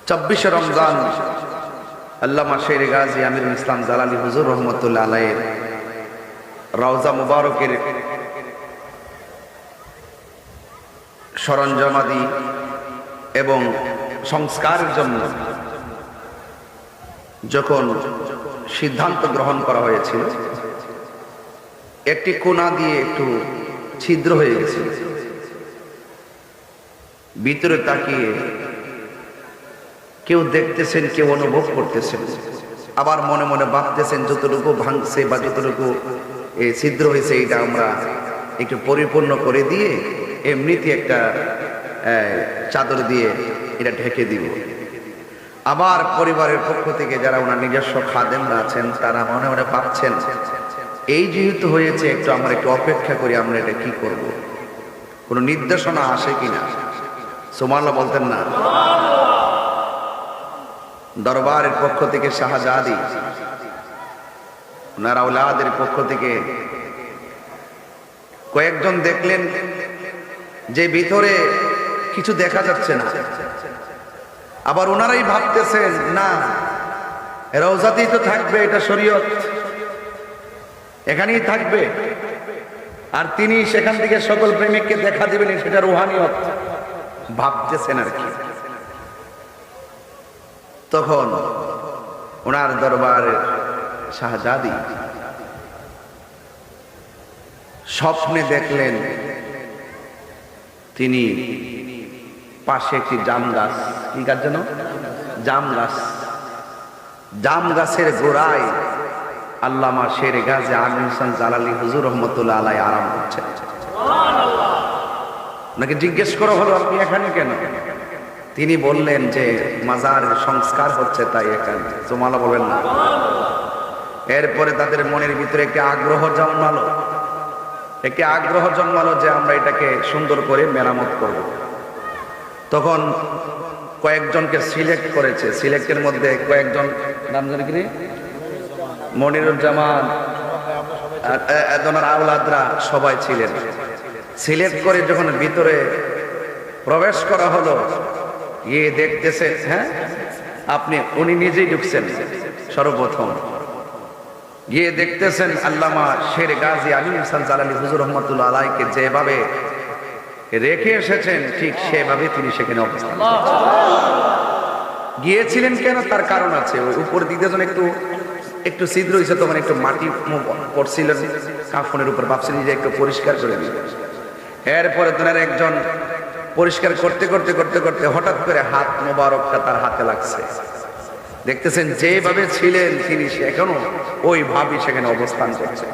24 রমজান আল্লামা শের গাজী আমিরুল ইসলাম জালালী হুজুর রহমতুল্লাহ আলাইহির রওজা মুবারকের সরঞ্জামাদি এবং সংস্কারের জন্য যখন সিদ্ধান্ত গ্রহণ করা হয়েছিল, একটি কোণা দিয়ে একটু ছিদ্র হয়ে গেছে। ভিতরে তাকিয়ে কেউ দেখতেছেন, কেউ অনুভব করতেছেন, আবার মনে মনে ভাবতেছেন যতটুকু ভাঙছে বা যতটুকু ছিদ্র হয়েছে এটা আমরা একটু পরিপূর্ণ করে দিয়ে এমনিতে একটা চাদর দিয়ে এটা ঢেকে দিব। আবার পরিবারের পক্ষ থেকে যারা ওনার নিজস্ব খাদেমরা আছেন তারা মনে মনে ভাবছেন এই যেহেতু হয়েছে একটু আমরা একটু অপেক্ষা করি, আমরা এটা কি করব, কোনো নির্দেশনা আসে কিনা। সুবহানাল্লাহ বলতেন না? দরবারের পক্ষ থেকে শাহজাদি, ওনার আওলাদের পক্ষ থেকে কয়েকজন দেখলেন যে ভিতরে কিছু দেখা যাচ্ছে না। আবার ওনারাই ভাবতেছেন না, রওজাতেই তো থাকবে, এটা শরীয়ত, এখানেই থাকবে, আর তিনি সেখান থেকে সকল প্রেমিককে দেখা দিবেন, সেটা রুহানিয়ত ভাবতেছেন আর কি। তখন ওনার দরবারের শাহজাদি স্বপ্নে দেখলেন তিনি পাশে একটি জাম গাছ, কি গাছ যেন, জাম গাছ, জাম গাছের গোড়ায় আল্লামা শের গাজী আমিরুল ইসলাম জালালী হুজুর রহমতুল্লাহ আলাইহি আরাম করছেন। ওনাকে জিজ্ঞেস করা হলো আপনি এখানে কেন? তিনি বললেন যে মাজারের সংস্কার হচ্ছে তাই এখানে। সুবহানাল্লাহ বলবেন না? এরপরে তাদের মনের ভিতরে একটি আগ্রহ জন্মালো যে আমরা এটাকে সুন্দর করে মেরামত করব। তখন কয়েকজনকে সিলেক্ট করেছে, সিলেক্টের মধ্যে কয়েকজন নাম জানি কি, মনিরুজ্জামান, আওলাদরা সবাই ছিলেন। সিলেক্ট করে যখন ভিতরে প্রবেশ করা হলো, গিয়ে দেখতেছেন, হ্যাঁ উনি নিজেই ঢুকছেন সর্বপ্রথম, গিয়ে দেখতেছেন আল্লামা শের গাজী আমিরুল ইসলাম জালালী হুজুর রহমতুল্লাহ আলাইহিকে যেভাবে রেখে এসেছেন ঠিক সেভাবে তিনি সেখানে অবস্থান গিয়েছিলেন। কেন? তার কারণ আছে। ওই উপর দিকে যখন একটু ছিদ্র হয়েছে, তখন একটু মাটি পড়ছিলেন কাফনের উপর, ভাবছিলেন যে একটু পরিষ্কার করে দিন। এরপরে তোনার একজন পরিষ্কার করতে করতে করতে করতে হঠাৎ করে হাত মোবারকটা তার হাতে লাগছে। দেখতেছেন যেভাবে ছিলেন তিনি এখনো ওইভাবে সেখানে অবস্থান করছে,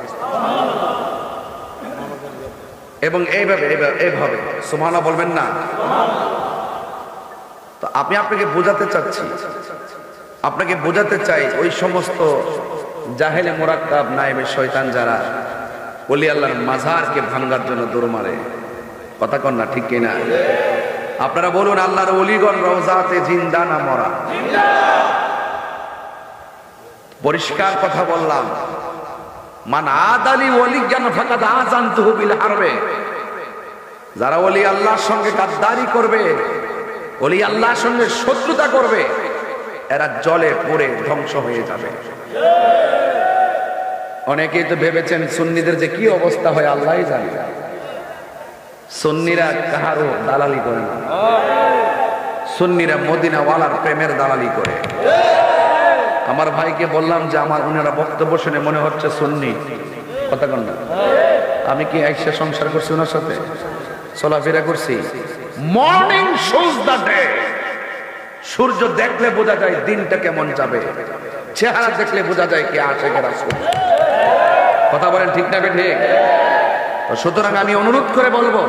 এবং এইভাবে সুবহানাল্লাহ বলবেন না? তো আপনাকে বোঝাতে চাই ওই সমস্ত জাহেলে মুরাক্কাব নায়েবে শয়তান যারা ওলি আল্লাহর মাজারকে ভাঙার জন্য দৌড় মারে, কথা কন না, ঠিক কিনা? আপনারা বলুন আল্লাহর ওলিগণ রওজাতে জিন্দা না মরা? পরিষ্কার কথা বললাম, মান আদালি ওলিয়ান ফাকাদ আযানতুহু বিল হারবে। যারা ওলি আল্লাহর সঙ্গে গাদ্দারি করবে, ওলি আল্লাহর সঙ্গে শত্রুতা করবে, এরা জলে পড়ে ধ্বংস হয়ে যাবে। অনেকেই তো ভেবেছেন সুন্নিদের যে কি অবস্থা হয় আল্লাহই জানে। সুন্নিরা কাহারও দালালি করে না, সুন্নিরা মদিনাওয়ালার প্রেমের দালালি করে। আমার ভাইকে বললাম যে উনারা বক্তব্য শুনে মনে হচ্ছে সুন্নি, কথা কন না? আমি কি একসে সংসার করছি ওনার সাথে, চলাফেরা করছি? Morning shows the day. সূর্য দেখলে বোঝা যায় দিনটা কেমন যাবে, চেহারা দেখলে বোঝা যায় কে আশেকে রাসূল। কথা বলেন ঠিক না ঠিক? সুতরাং আমি অনুরোধ করে বলবো,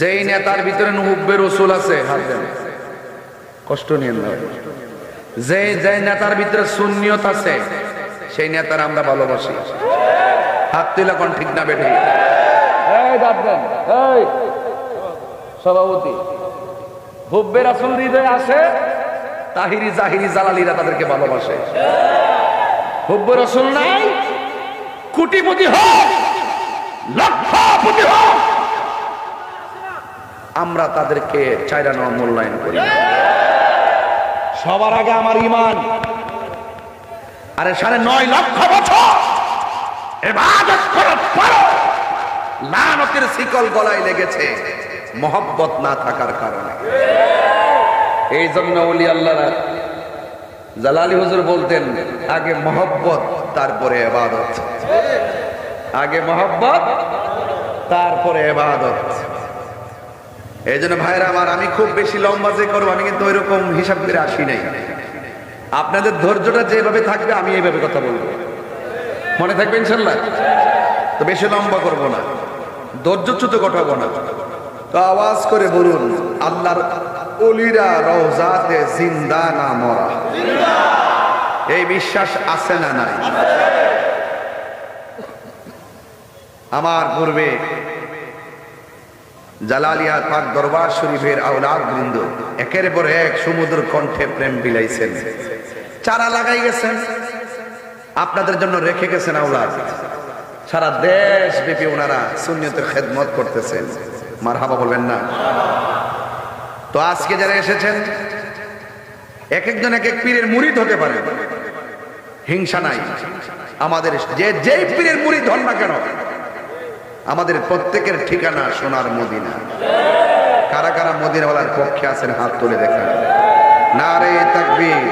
যেই নেতার ভিতরে হুব্বে রাসূল আছে হাত দেন, কষ্ট নিয়েন না। যে নেতার ভিতরে সুন্নিয়ত আছে সেই নেতার আমরা ভালোবাসি, হাত তুলে কোন ঠিক না বেঠে? সভাপতি হুব্বে রাসূল হৃদয়ে আসে, তাহিরি জাহিরি জালালিরা তাদেরকে ভালোবাসে। হুব্বে রাসূল নাই, কোটিপতি হোক, লক্ষপতি হোক, আমরা তাদেরকে চাইরা নেওয়া মূল্যায়ন করি। সবার আগে আমার ঈমান। আরে 9.5 লক্ষ বছর ইবাদত করার পরও লানতের শিকল গলায় লেগেছে মহব্বত না থাকার কারণে। এই জন্য ওলি আল্লাহরা জালালি হুজুর বলতেন আগে মহব্বত তারপরে ইবাদত, আগে মহব্বত তারপরে ইবাদত। এই জন্য ভাইরা আমার, আমি খুব বেশি লম্বা যে করবো আমি কিন্তু ওইরকম হিসাব করে আসি নাই। আপনাদের ধৈর্যটা যেভাবে থাকবে আমি এইভাবে কথা বলবো, মনে থাকবে ইনশাল্লাহ। তো বেশি লম্বা করব না, ধৈর্যচ্যুত ঘটাবো না। তো আওয়াজ করে বলুন, আল্লাহর ওলিরা রওজাতে জিন্দা না মরা, এই বিশ্বাস আছে না নাই? আমার পূর্বে জালালিয়া পাক দরবার শরীফের আওলাদ বৃন্দ একের পর এক সমুদ্র কণ্ঠে প্রেম বিলাইছেন, চারা লাগাই গেছেন, আপনাদের জন্য রেখে গেছেন আওলাদ। সারা দেশ ব্যাপী ওনারা সুন্নিয়তের খেদমত করতেছেন, মারহাবা বলবেন না? তো আজকে যারা এসেছেন এক একজন এক এক পীরের মুরিদ হতে পারে, হিংসা নাই আমাদের। যেই পীরের মুরিদ হন না কেন, আমাদের প্রত্যেকের ঠিকানা সোনার মদিনা। কারা কারা মদিনাওয়ালার পক্ষে আছেন হাত তুলে দেখেন। নারে তাকবীর।